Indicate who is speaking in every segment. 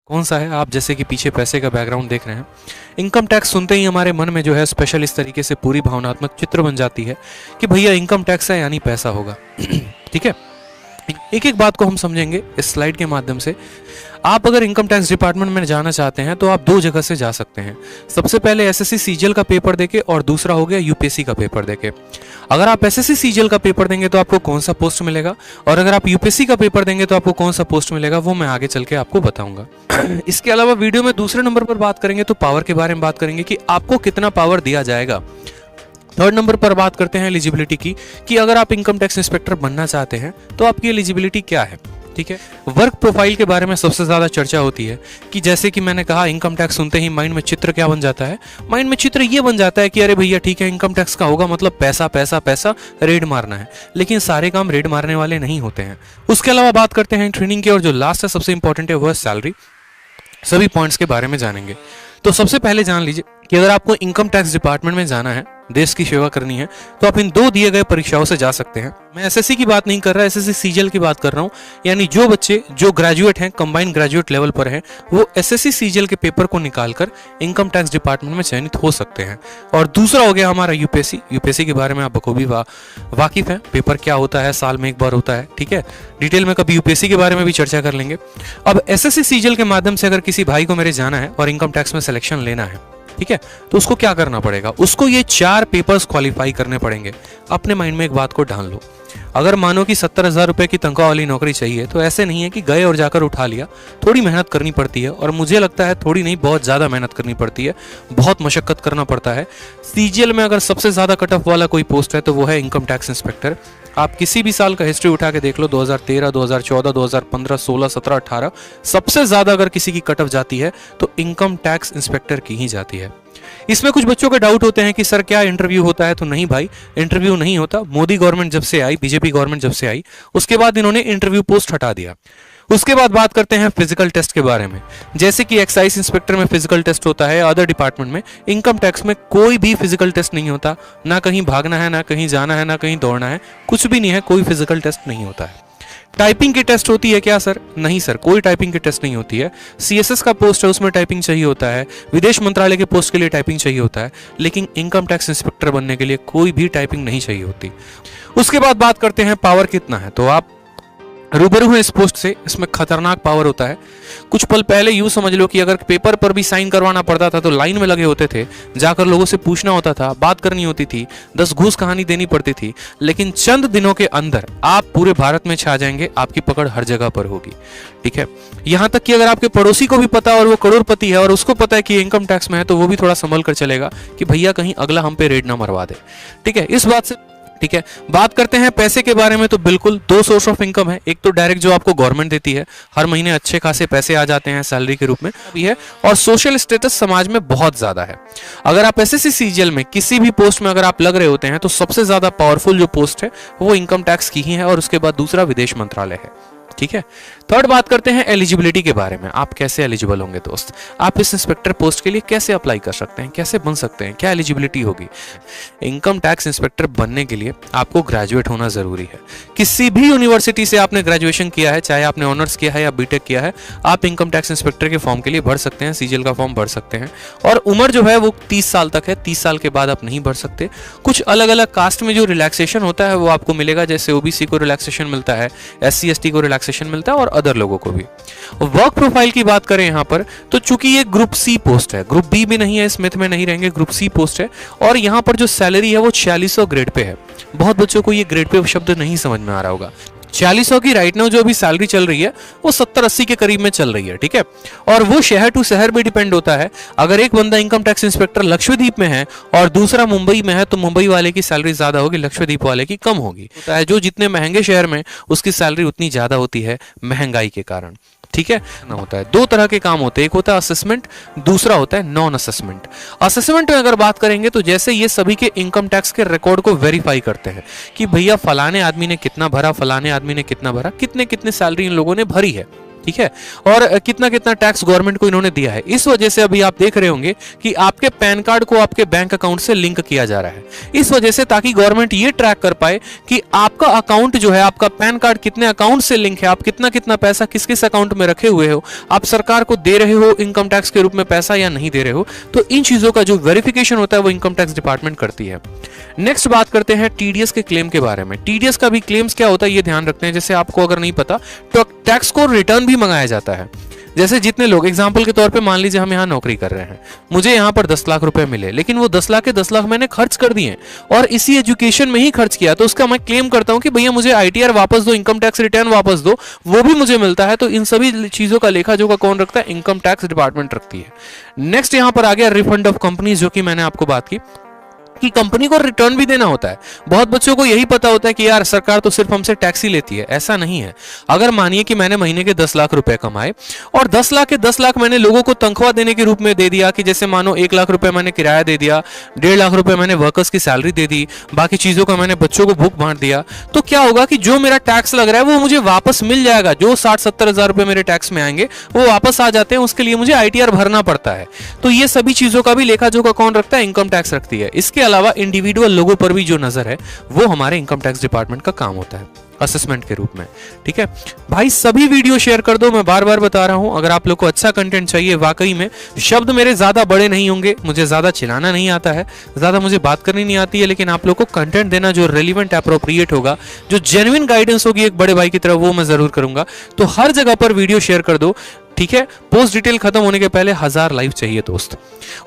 Speaker 1: कौन सा है? आप जैसे कि पीछे पैसे का बैकग्राउंड देख रहे हैं। इनकम टैक्स सुनते ही हमारे मन में जो है स्पेशल इस तरीके से पूरी भावनात्मक चित्र बन जाती है कि भैया इनकम टैक्स है यानी पैसा होगा। ठीक है, एक एक बात को हम समझेंगे इस स्लाइड के माध्यम से। आप अगर इनकम टैक्स डिपार्टमेंट में जाना चाहते हैं तो आप दो जगह से जा सकते हैं। सबसे पहले एसएससी सीजीएल का पेपर देके और दूसरा हो गया यूपीएससी का पेपर देके। अगर आप एसएससी सीजीएल का पेपर देंगे तो आपको कौन सा पोस्ट मिलेगा, और अगर आप यूपीएससी का पेपर देंगे तो आपको कौन सा पोस्ट मिलेगा, वो मैं आगे चल के आपको बताऊंगा। इसके अलावा वीडियो में दूसरे नंबर पर बात करेंगे तो पावर के बारे में बात करेंगे कि आपको कितना पावर दिया जाएगा। थर्ड नंबर पर बात करते हैं एलिजिबिलिटी की, कि अगर आप इनकम टैक्स इंस्पेक्टर बनना चाहते हैं तो आपकी एलिजिबिलिटी क्या है। ठीक है, वर्क प्रोफाइल के बारे में सबसे ज्यादा चर्चा होती है कि जैसे कि मैंने कहा, इनकम टैक्स सुनते ही माइंड में चित्र क्या बन जाता है? माइंड में चित्र ये बन जाता है कि अरे भैया ठीक है, इनकम टैक्स का होगा मतलब पैसा पैसा पैसा, रेड मारना है। लेकिन सारे काम रेड मारने वाले नहीं होते हैं। उसके अलावा बात करते हैं ट्रेनिंग की, और जो लास्ट है सबसे इंपॉर्टेंट है वह सैलरी। सभी पॉइंट्स के बारे में जानेंगे। तो सबसे पहले जान लीजिए कि अगर आपको इनकम टैक्स डिपार्टमेंट में जाना है, देश की सेवा करनी है, तो आप इन दो दिए गए परीक्षाओं से जा सकते हैं। मैं एसएससी की बात नहीं कर रहा, एसएससी सीजीएल की बात कर रहा हूं। यानी जो बच्चे जो ग्रेजुएट हैं, कंबाइंड ग्रेजुएट लेवल पर हैं, वो एसएससी सीजीएल के पेपर को निकालकर इनकम टैक्स डिपार्टमेंट में चयनित हो सकते हैं। और दूसरा हो गया हमारा यूपीएससी। यूपीएससी के बारे में आप बखूबी वाकिफ हैं। पेपर क्या होता है, साल में एक बार होता है। ठीक है, डिटेल में कभी यूपीएससी के बारे में भी चर्चा कर लेंगे। अब एसएससी सीजीएल के माध्यम से अगर किसी भाई को मेरे जाना है और इनकम टैक्स में सिलेक्शन लेना है, ठीक है, तो उसको क्या करना पड़ेगा? उसको ये 4 पेपर्स क्वालिफाई करने पड़ेंगे। अपने माइंड में एक बात को ढाल लो। अगर मानो कि 70,000 रुपए की तनख्वाह वाली नौकरी चाहिए, तो ऐसे नहीं है कि गए और जाकर उठा लिया। थोड़ी मेहनत करनी पड़ती है, और मुझे लगता है थोड़ी नहीं, बहुत ज्यादा मेहनत करनी पड़ती है, बहुत मशक्कत करना पड़ता है। सीजीएल में अगर सबसे ज्यादा कट ऑफ वाला कोई पोस्ट है तो वो है इनकम टैक्स इंस्पेक्टर। आप किसी भी साल का हिस्ट्री उठा के देख लो, 2013, 2014, 2015, 16, 17, 18, सबसे ज्यादा अगर किसी की कट ऑफ जाती है तो इनकम टैक्स इंस्पेक्टर की ही जाती है। इसमें कुछ बच्चों के डाउट होते हैं कि सर क्या इंटरव्यू होता है? तो नहीं भाई, इंटरव्यू नहीं होता। मोदी गवर्नमेंट जब से आई, बीजेपी गवर्नमेंट जब से आई, उसके बाद इन्होंने इंटरव्यू पोस्ट हटा दिया। उसके बाद बात करते हैं फिजिकल टेस्ट के बारे में। जैसे कि एक्साइज इंस्पेक्टर में फिजिकल टेस्ट होता है, अदर डिपार्टमेंट में, इनकम टैक्स में कोई भी फिजिकल टेस्ट नहीं होता। ना कहीं भागना है, ना कहीं जाना है, ना कहीं दौड़ना है, कुछ भी नहीं है, कोई फिजिकल टेस्ट नहीं होता है। टाइपिंग की टेस्ट होती है क्या सर? नहीं सर, कोई टाइपिंग की टेस्ट नहीं होती है। सीएसएस का पोस्ट है, उसमें टाइपिंग चाहिए होता है। विदेश मंत्रालय के पोस्ट के लिए टाइपिंग चाहिए होता है। लेकिन इनकम टैक्स इंस्पेक्टर बनने के लिए कोई भी टाइपिंग नहीं चाहिए होती। उसके बाद बात करते हैं पावर कितना है। तो आप रूबरू हैं इस पोस्ट से। इसमें खतरनाक पावर होता है। कुछ पल पहले यूं समझ लो कि अगर पेपर पर भी साइन करवाना पड़ता था तो लाइन में लगे होते थे, जाकर लोगों से पूछना होता था, बात करनी होती थी, 10 घूस कहानी देनी पड़ती थी। लेकिन चंद दिनों के अंदर आप पूरे भारत में छा जाएंगे, आपकी पकड़ हर जगह पर होगी। ठीक है, यहां तक कि अगर आपके पड़ोसी को भी पता और वो करोड़पति है और उसको पता है कि इनकम टैक्स में है, तो वो भी थोड़ा संभल कर चलेगा कि भैया कहीं अगला हम पे रेड ना मरवा दे। ठीक है, इस बात से ठीक है। बात करते हैं पैसे के बारे में। तो बिल्कुल 2 सोर्स ऑफ इनकम है। एक तो डायरेक्ट जो आपको गवर्नमेंट देती है, हर महीने अच्छे खासे पैसे आ जाते हैं सैलरी के रूप में भी है, और सोशल स्टेटस समाज में बहुत ज्यादा है। अगर आप एसएससी सीजीएल में किसी भी पोस्ट में अगर आप लग रहे होते हैं तो सबसे ज्यादा पावरफुल जो पोस्ट है वो इनकम टैक्स की ही है, और उसके बाद दूसरा विदेश मंत्रालय है। ठीक है, थर्ड बात करते हैं एलिजिबिलिटी के बारे में। आप कैसे एलिजिबल होंगे दोस्त? आप इस इंस्पेक्टर पोस्ट के लिए कैसे अप्लाई कर सकते हैं, कैसे बन सकते हैं, क्या एलिजिबिलिटी होगी? इनकम टैक्स इंस्पेक्टर बनने के लिए आपको ग्रेजुएट होना जरूरी है। किसी भी यूनिवर्सिटी से आपने ग्रेजुएशन किया है, चाहे आपने ऑनर्स किया है या बीटेक किया है, आप इनकम टैक्स इंस्पेक्टर के फॉर्म के लिए भर सकते हैं, सीजीएल का फॉर्म भर सकते हैं। और उम्र जो है वो 30 साल तक है। 30 साल के बाद आप नहीं भर सकते। कुछ अलग अलग कास्ट में जो रिलैक्सेशन होता है वो आपको मिलेगा, जैसे ओबीसी को रिलैक्सेशन मिलता है, एससी एसटी को रिलैक्सेशन मिलता है, और अदर लोगों को भी। वर्क प्रोफाइल की बात करें यहां पर, तो चूंकि ये ग्रुप सी पोस्ट है, ग्रुप बी भी नहीं है, स्मिथ में नहीं रहेंगे, ग्रुप सी पोस्ट है, और यहां पर जो सैलरी है वो 4600 ग्रेड पे है। बहुत बच्चों को ये ग्रेड पे शब्द नहीं समझ में आ रहा होगा। 4600 की राइट नाउ जो अभी सैलरी चल रही है वो 70-80 के करीब में चल रही है। ठीक है, और वो शहर टू शहर भी डिपेंड होता है। अगर एक बंदा इनकम टैक्स इंस्पेक्टर लक्षद्वीप में है और दूसरा मुंबई में है, तो मुंबई वाले की सैलरी ज्यादा होगी, लक्षद्वीप वाले की कम होगी। होता है जो जितने महंगे शहर में उसकी सैलरी उतनी ज्यादा होती है महंगाई के कारण। ठीक है ना, होता है 2 तरह के काम होते हैं, एक होता है असेसमेंट, दूसरा होता है नॉन असेसमेंट। असेसमेंट में अगर बात करेंगे तो जैसे ये सभी के इनकम टैक्स के रिकॉर्ड को वेरीफाई करते हैं कि भैया फलाने आदमी ने कितना भरा, फलाने आदमी ने कितना भरा, कितने कितने सैलरी इन लोगों ने भरी है। ठीक है, और कितना कितना टैक्स गवर्नमेंट को इन्होंने दिया है। इस वजह से अभी आप देख रहे होंगे कि आपके पैन कार्ड को आपके बैंक अकाउंट से लिंक किया जा रहा है, इस वजह से ताकि गवर्नमेंट ये ट्रैक कर पाए कि आपका अकाउंट जो है, आपका पैन कार्ड कितने अकाउंट से लिंक है, आप कितना कितना पैसा किस किस अकाउंट में रखे हुए हो, आप सरकार को दे रहे हो इनकम टैक्स के रूप में पैसा या नहीं दे रहे हो। तो इन चीजों का जो वेरिफिकेशन होता है वो इनकम टैक्स डिपार्टमेंट करती है। नेक्स्ट बात करते हैं टीडीएस के क्लेम के बारे में। टीडीएस का भी क्लेम्स क्या होता है ये ध्यान रखते हैं। जैसे आपको अगर नहीं पता तो टैक्स को रिटर्न भी मंगाया जाता है। जैसे जितने लोग, एग्जाम्पल के तौर पे मान लीजिए हम यहाँ नौकरी कर रहे हैं, मुझे यहाँ पर 10 लाख रुपए मिले, लेकिन वो 10 लाख के 10 लाख मैंने खर्च कर दिए और इसी एजुकेशन में ही खर्च किया, तो उसका मैं क्लेम करता हूँ कि भैया मुझे आईटीआर वापस दो, इनकम टैक्स रिटर्न वापस दो, वो भी मुझे मिलता है। तो इन सभी चीजों का लेखा जोखा कौन रखता है? इनकम टैक्स डिपार्टमेंट रखती है। नेक्स्ट यहाँ पर आ गया रिफंड ऑफ कंपनीज, जो कि मैंने आपको बात की कि कंपनी को रिटर्न भी देना होता है। बहुत बच्चों को यही पता होता है कि यार सरकार तो सिर्फ हमसे टैक्स ही लेती है, ऐसा नहीं है। अगर मानिए कि मैंने महीने के 10 लाख रुपए कमाए और 10 लाख के 10 लाख मैंने लोगों को तनख्वाह देने के रूप में दे दिया, कि जैसे मानो 1 लाख रुपए मैंने किराया दे दिया, 1.5 लाख रुपए मैंने वर्कर्स की सैलरी दे दी, बाकी चीजों का मैंने बच्चों को बुक बांट दिया, तो क्या होगा कि जो मेरा टैक्स लग रहा है वो मुझे वापस मिल जाएगा। जो 60-70 हजार रुपए मेरे टैक्स में आएंगे वो वापस आ जाते हैं, उसके लिए मुझे आईटीआर भरना पड़ता है। तो ये सभी चीजों का भी लेखा जोखा कौन रखता है? इनकम टैक्स रखती है। इसके अलावा इंडिविजुअल लोगों पर भी जो नजर है वो हमारे इनकम टैक्स डिपार्टमेंट का काम होता है असेसमेंट के रूप में। ठीक है भाई, सभी वीडियो शेयर कर दो। मैं बार बार बता रहा हूं, अगर आप लोग को अच्छा कंटेंट चाहिए, वाकई में शब्द मेरे ज्यादा बड़े नहीं होंगे, मुझे ज्यादा चिल्लाना नहीं आता है, ज्यादा मुझे बात करनी नहीं आती है, लेकिन आप लोग को कंटेंट देना जो रेलिवेंट अप्रोप्रिएट होगा, जो जेन्युइन गाइडेंस होगी एक बड़े भाई की तरह, वो मैं जरूर करूंगा। तो हर जगह पर वीडियो शेयर कर दो, ठीक है। पोस्ट डिटेल खत्म होने के पहले 1000 लाइव चाहिए दोस्त।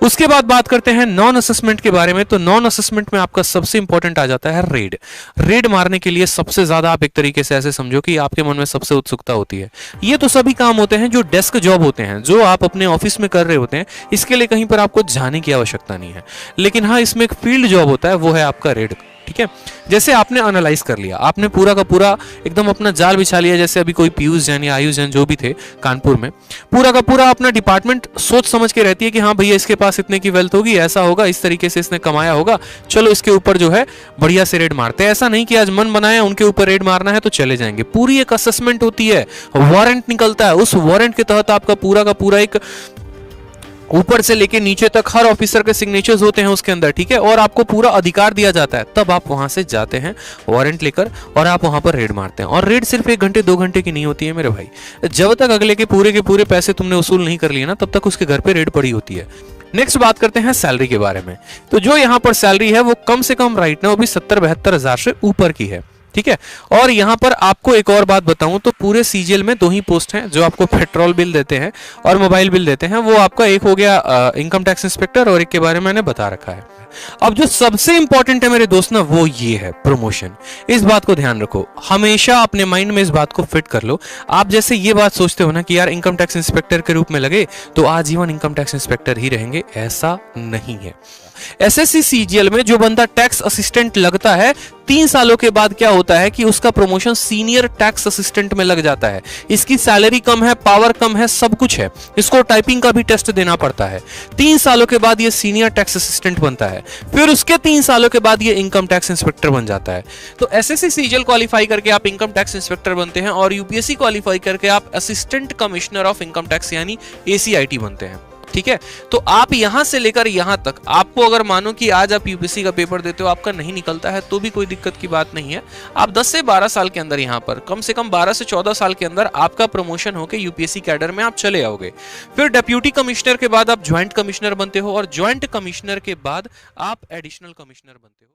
Speaker 1: उसके बाद बात करते हैं नॉन असेसमेंट के बारे में। तो नॉन असेसमेंट में आपका सबसे इंपॉर्टेंट आ जाता है रेड। रेड मारने के लिए सबसे ज्यादा आप एक तरीके से ऐसे समझो कि आपके मन में सबसे उत्सुकता होती है। ये तो सभी काम होते हैं जो डेस्क जॉब होते हैं, जो आप अपने ऑफिस में कर रहे होते हैं, इसके लिए कहीं पर आपको जाने की आवश्यकता नहीं है। लेकिन हाँ, इसमें एक फील्ड जॉब होता है, वो है आपका रेड। ठीक है, जैसे आपने एनालाइज कर लिया, आपने पूरा का पूरा एकदम अपना जाल बिछा लिया, जैसे अभी कोई पीयूष जैन या आयुष जैन जो भी थे कानपुर में, पूरा का पूरा अपना डिपार्टमेंट सोच समझ के रहती है कि हाँ भैया इसके पास इतने की वेल्थ होगी, ऐसा होगा, इस तरीके से इसने कमाया होगा, चलो इसके ऊपर जो है बढ़िया से रेड मारते हैं। ऐसा नहीं कि आज मन बनाया उनके ऊपर रेड मारना है तो चले जाएंगे। पूरी एक असेसमेंट होती है, वारंट निकलता है, उस वारंट के तहत आपका पूरा का पूरा एक ऊपर से लेके नीचे तक हर ऑफिसर के सिग्नेचर्स होते हैं उसके अंदर। ठीक है, और आपको पूरा अधिकार दिया जाता है, तब आप वहां से जाते हैं वारंट लेकर और आप वहां पर रेड मारते हैं। और रेड सिर्फ 1 घंटे 2 घंटे की नहीं होती है मेरे भाई, जब तक अगले के पूरे पैसे तुमने वसूल नहीं कर लिए ना, तब तक उसके घर पे रेड पड़ी होती है। नेक्स्ट बात करते हैं सैलरी के बारे में। तो जो यहाँ पर सैलरी है वो कम से कम राइट ना वो भी 70-72 हजार से ऊपर की है। ठीक है, और यहाँ पर आपको एक और बात बताऊं तो पूरे सीजीएल में 2 ही पोस्ट हैं जो आपको पेट्रोल बिल देते हैं और मोबाइल बिल देते हैं। वो आपका एक हो गया इनकम टैक्स इंस्पेक्टर, और एक के बारे में मैंने बता रखा है। अब जो सबसे इंपॉर्टेंट है मेरे दोस्त ना, वो ये है प्रमोशन। इस बात को ध्यान रखो, हमेशा अपने माइंड में इस बात को फिट कर लो। आप जैसे ये बात सोचते हो ना कि यार इनकम टैक्स इंस्पेक्टर के रूप में लगे तो आजीवन इनकम टैक्स इंस्पेक्टर ही रहेंगे, ऐसा नहीं है। एसएससी सीजीएल में जो बंदा टैक्स असिस्टेंट लगता है, 3 सालों के बाद क्या होता है कि उसका प्रमोशन सीनियर टैक्स असिस्टेंट में लग जाता है। इसकी सैलरी कम है, पावर कम है, सब कुछ है, इसको टाइपिंग का भी टेस्ट देना पड़ता है। 3 सालों के बाद ये सीनियर टैक्स असिस्टेंट बनता है, फिर उसके 3 सालों के बाद ये इनकम टैक्स इंस्पेक्टर बन जाता है। तो एसएससी सीजीएल क्वालिफाई करके आप इनकम टैक्स इंस्पेक्टर बनते हैं और यूपीएससी क्वालिफाई करके आप assistant commissioner of income tax यानी एसीआईटी बनते हैं। ठीक है, तो आप यहां से लेकर यहां तक, आपको अगर मानो कि आज आप यूपीएससी का पेपर देते हो, आपका नहीं निकलता है, तो भी कोई दिक्कत की बात नहीं है। आप 10 से 12 साल के अंदर, यहां पर कम से कम 12 से 14 साल के अंदर आपका प्रमोशन होकर यूपीएससी कैडर में आप चले आओगे। फिर डिप्यूटी कमिश्नर के बाद आप ज्वाइंट कमिश्नर बनते हो और ज्वाइंट कमिश्नर के बाद आप एडिशनल कमिश्नर बनते हो।